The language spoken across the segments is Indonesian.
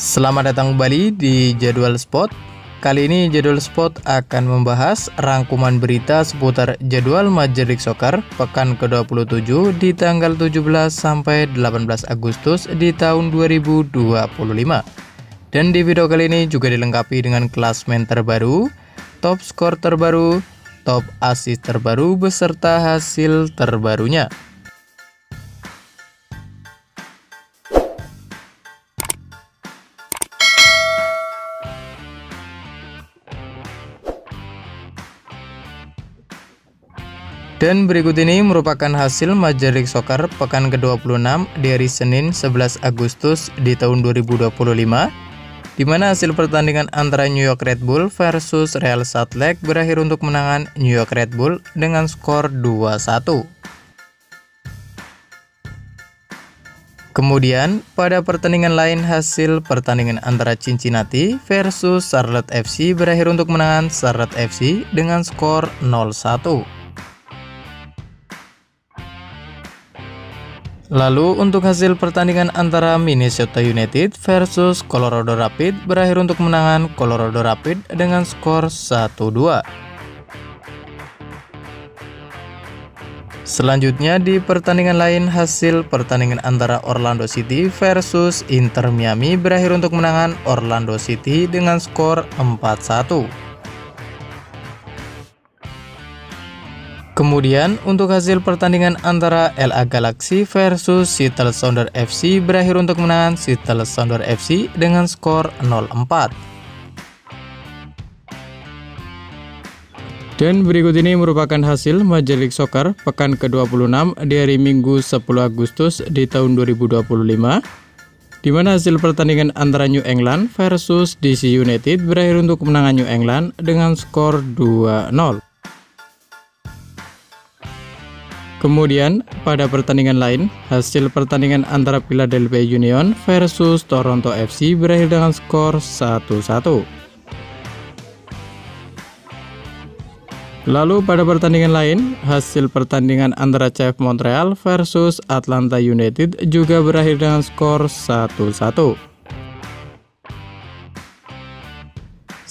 Selamat datang kembali di Jadwal Sport. Kali ini Jadwal Sport akan membahas rangkuman berita seputar jadwal Major League Soccer pekan ke-27 di tanggal 17 sampai 18 Agustus di tahun 2025. Dan di video kali ini juga dilengkapi dengan klasmen terbaru, top skor terbaru, top assist terbaru beserta hasil terbarunya. Dan berikut ini merupakan hasil Major League Soccer pekan ke-26 di hari Senin 11 Agustus di tahun 2025, di mana hasil pertandingan antara New York Red Bull versus Real Salt Lake berakhir untuk menangan New York Red Bull dengan skor 2-1. Kemudian, pada pertandingan lain hasil pertandingan antara Cincinnati versus Charlotte FC berakhir untuk menangan Charlotte FC dengan skor 0-1. Lalu untuk hasil pertandingan antara Minnesota United versus Colorado Rapids berakhir untuk kemenangan Colorado Rapids dengan skor 1-2. Selanjutnya di pertandingan lain hasil pertandingan antara Orlando City versus Inter Miami berakhir untuk kemenangan Orlando City dengan skor 4-1. Kemudian untuk hasil pertandingan antara LA Galaxy versus Seattle Sounders FC berakhir untuk kemenangan Seattle Sounders FC dengan skor 0-4. Dan berikut ini merupakan hasil Major League Soccer pekan ke-26 di hari Minggu 10 Agustus di tahun 2025, di mana hasil pertandingan antara New England versus DC United berakhir untuk kemenangan New England dengan skor 2-0. Kemudian, pada pertandingan lain, hasil pertandingan antara Philadelphia Union versus Toronto FC berakhir dengan skor 1-1. Lalu pada pertandingan lain, hasil pertandingan antara CF Montreal versus Atlanta United juga berakhir dengan skor 1-1.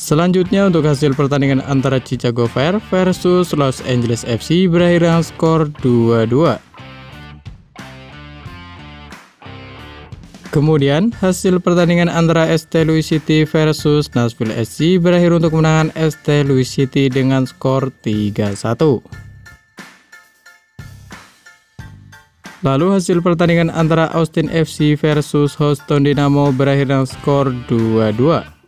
Selanjutnya untuk hasil pertandingan antara Chicago Fire versus Los Angeles FC berakhir dengan skor 2-2. Kemudian hasil pertandingan antara ST Louis City versus Nashville SC berakhir untuk kemenangan ST Louis City dengan skor 3-1. Lalu hasil pertandingan antara Austin FC versus Houston Dynamo berakhir dengan skor 2-2.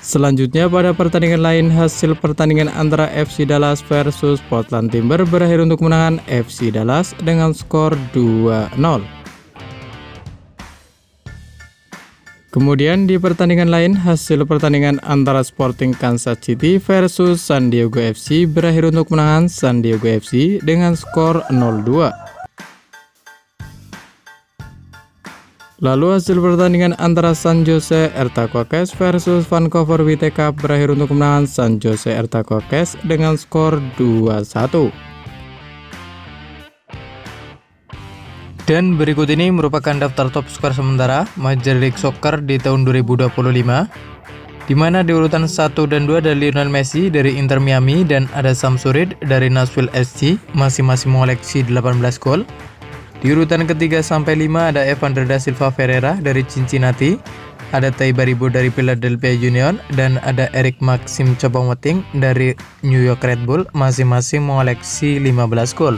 Selanjutnya pada pertandingan lain hasil pertandingan antara FC Dallas versus Portland Timber berakhir untuk kemenangan FC Dallas dengan skor 2-0. Kemudian di pertandingan lain hasil pertandingan antara Sporting Kansas City versus San Diego FC berakhir untuk kemenangan San Diego FC dengan skor 0-2. Lalu hasil pertandingan antara San Jose Earthquakes versus Vancouver Whitecaps berakhir untuk kemenangan San Jose Earthquakes dengan skor 2-1. Dan berikut ini merupakan daftar top skor sementara Major League Soccer di tahun 2025, di mana di urutan 1 dan 2 ada Lionel Messi dari Inter Miami dan ada Sam Surridge dari Nashville SC, masing-masing mengoleksi 18 gol. Di urutan ketiga sampai 5 ada Evander da Silva Ferreira dari Cincinnati, ada Tai Baribo dari Philadelphia Union, dan ada Eric Maxim Choupo-Moting dari New York Red Bull, masing-masing mengoleksi 15 gol.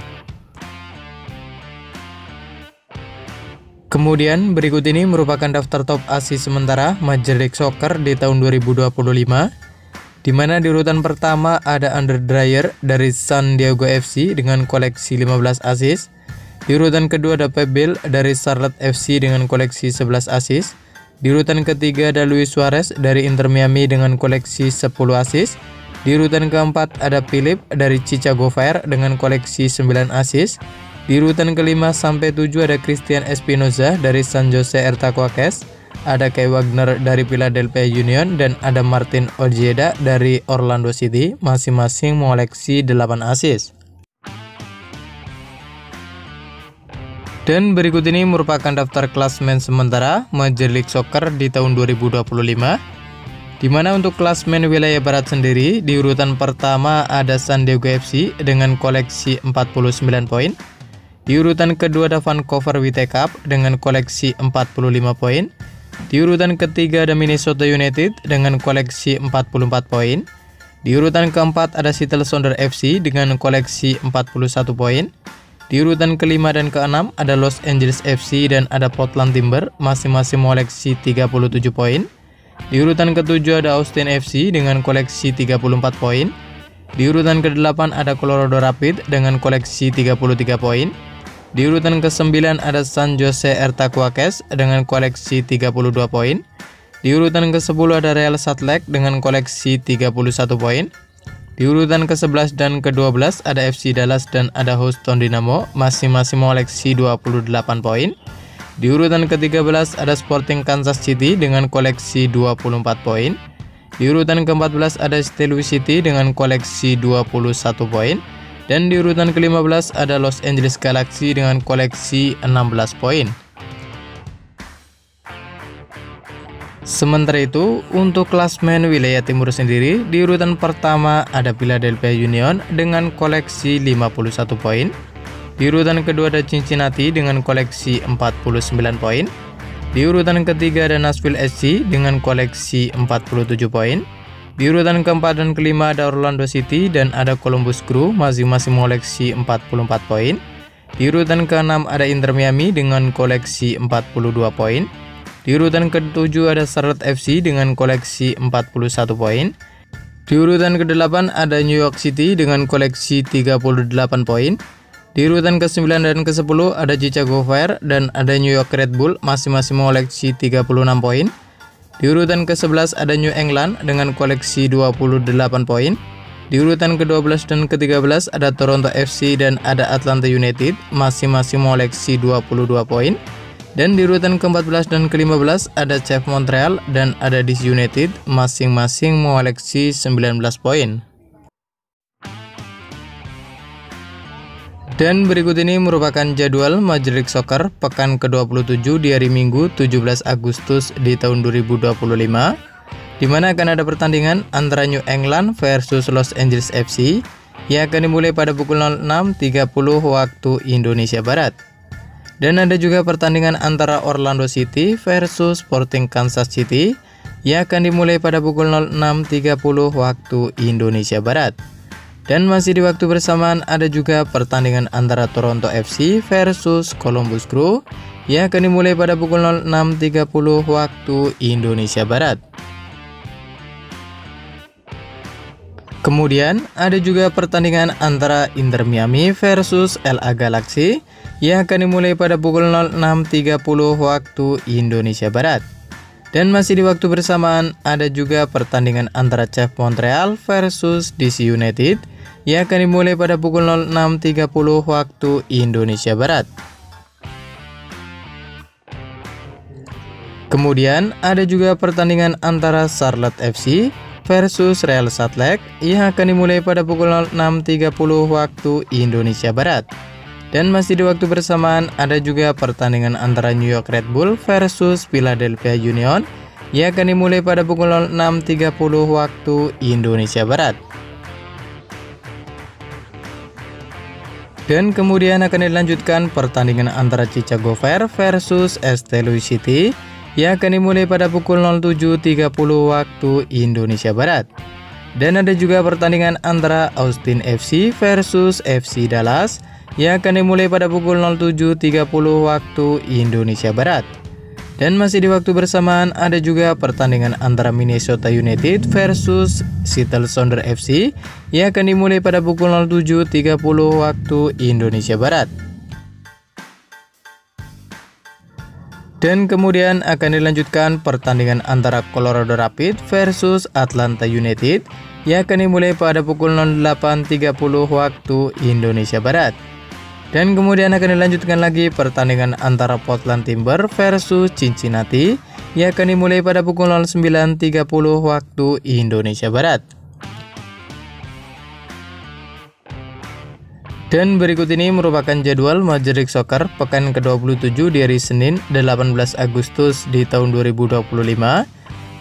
Kemudian berikut ini merupakan daftar top assist sementara Major League Soccer di tahun 2025, di mana di urutan pertama ada Andre Dreyer dari San Diego FC dengan koleksi 15 assist. Di urutan kedua ada Pep Biel dari Charlotte FC dengan koleksi 11 assist. Di urutan ketiga ada Luis Suarez dari Inter Miami dengan koleksi 10 assist. Di urutan keempat ada Philip dari Chicago Fire dengan koleksi 9 assist. Di urutan kelima sampai 7 ada Christian Espinoza dari San Jose Earthquakes, ada Kai Wagner dari Philadelphia Union, dan ada Martin Ojeda dari Orlando City, masing-masing mengoleksi 8 assist. Dan berikut ini merupakan daftar klasemen sementara Major League Soccer di tahun 2025. Di mana untuk klasemen wilayah barat sendiri, di urutan pertama ada San Diego FC dengan koleksi 49 poin. Di urutan kedua ada Vancouver Whitecaps dengan koleksi 45 poin. Di urutan ketiga ada Minnesota United dengan koleksi 44 poin. Di urutan keempat ada Seattle Sounders FC dengan koleksi 41 poin. Di urutan kelima dan keenam ada Los Angeles FC dan ada Portland Timbers masing-masing koleksi 37 poin. Di urutan ketujuh ada Austin FC dengan koleksi 34 poin. Di urutan ke-8 ada Colorado Rapids dengan koleksi 33 poin. Di urutan ke-9 ada San Jose Earthquakes dengan koleksi 32 poin. Di urutan ke-10 ada Real Salt Lake dengan koleksi 31 poin. Di urutan ke-11 dan ke-12 ada FC Dallas dan ada Houston Dynamo masing-masing koleksi 28 poin. Di urutan ke-13 ada Sporting Kansas City dengan koleksi 24 poin. Di urutan ke-14 ada St. Louis City dengan koleksi 21 poin. Dan di urutan ke-15 ada Los Angeles Galaxy dengan koleksi 16 poin. Sementara itu, untuk klasemen wilayah timur sendiri, di urutan pertama ada Philadelphia Union dengan koleksi 51 poin. Di urutan kedua ada Cincinnati dengan koleksi 49 poin. Di urutan ketiga ada Nashville SC dengan koleksi 47 poin. Di urutan keempat dan kelima ada Orlando City dan ada Columbus Crew masing-masing koleksi 44 poin. Di urutan keenam ada Inter Miami dengan koleksi 42 poin. Di urutan ke-7 ada Charlotte FC dengan koleksi 41 poin. Di urutan ke-8 ada New York City dengan koleksi 38 poin. Di urutan ke-9 dan ke-10 ada Chicago Fire dan ada New York Red Bull masing-masing koleksi 36 poin. Di urutan ke-11 ada New England dengan koleksi 28 poin. Di urutan ke-12 dan ke-13 ada Toronto FC dan ada Atlanta United masing-masing koleksi 22 poin. Dan di urutan ke-14 dan ke-15 ada CF Montreal dan ada DC United masing-masing mengoleksi 19 poin. Dan berikut ini merupakan jadwal Major League Soccer pekan ke-27 di hari Minggu 17 Agustus di tahun 2025, di mana akan ada pertandingan antara New England versus Los Angeles FC yang akan dimulai pada pukul 06.30 waktu Indonesia Barat. Dan ada juga pertandingan antara Orlando City versus Sporting Kansas City yang akan dimulai pada pukul 06.30 waktu Indonesia Barat. Dan masih di waktu bersamaan ada juga pertandingan antara Toronto FC versus Columbus Crew yang akan dimulai pada pukul 06.30 waktu Indonesia Barat. Kemudian ada juga pertandingan antara Inter Miami versus LA Galaxy yang akan dimulai pada pukul 06.30 waktu Indonesia Barat. Dan masih di waktu bersamaan ada juga pertandingan antara CF Montreal versus DC United yang akan dimulai pada pukul 06.30 waktu Indonesia Barat. Kemudian ada juga pertandingan antara Charlotte FC versus Real Salt Lake yang akan dimulai pada pukul 06.30 waktu Indonesia Barat. Dan masih di waktu bersamaan ada juga pertandingan antara New York Red Bull versus Philadelphia Union yang akan dimulai pada pukul 06.30 waktu Indonesia Barat. Dan kemudian akan dilanjutkan pertandingan antara Chicago Fire versus St. Louis City yang akan dimulai pada pukul 07.30 waktu Indonesia Barat. Dan ada juga pertandingan antara Austin FC versus FC Dallas yang akan dimulai pada pukul 07.30 waktu Indonesia Barat. Dan masih di waktu bersamaan ada juga pertandingan antara Minnesota United versus Seattle Sounders FC yang akan dimulai pada pukul 07.30 waktu Indonesia Barat. Dan kemudian akan dilanjutkan pertandingan antara Colorado Rapids versus Atlanta United yang akan dimulai pada pukul 08.30 waktu Indonesia Barat. Dan kemudian akan dilanjutkan lagi pertandingan antara Portland Timbers versus Cincinnati yang akan dimulai pada pukul 09.30 waktu Indonesia Barat. Dan berikut ini merupakan jadwal Major League Soccer pekan ke-27 di hari Senin 18 Agustus di tahun 2025,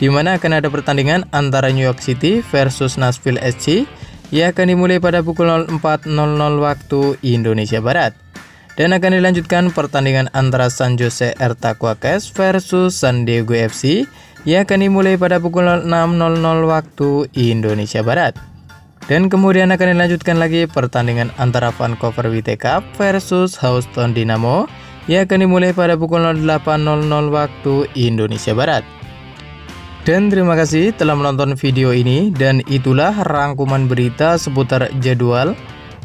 di mana akan ada pertandingan antara New York City versus Nashville SC yang akan dimulai pada pukul 04.00 waktu Indonesia Barat. Dan akan dilanjutkan pertandingan antara San Jose Earthquakes versus San Diego FC yang akan dimulai pada pukul 06.00 waktu Indonesia Barat. Dan kemudian akan dilanjutkan lagi pertandingan antara Vancouver Whitecaps versus Houston Dynamo yang akan dimulai pada pukul 08.00 waktu Indonesia Barat. Dan terima kasih telah menonton video ini, dan itulah rangkuman berita seputar jadwal,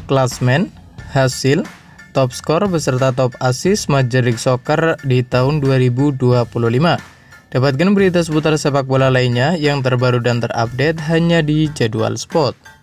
klasmen, hasil, top skor beserta top assist Major League Soccer di tahun 2025. Dapatkan berita seputar sepak bola lainnya yang terbaru dan terupdate hanya di Jadwal Sport.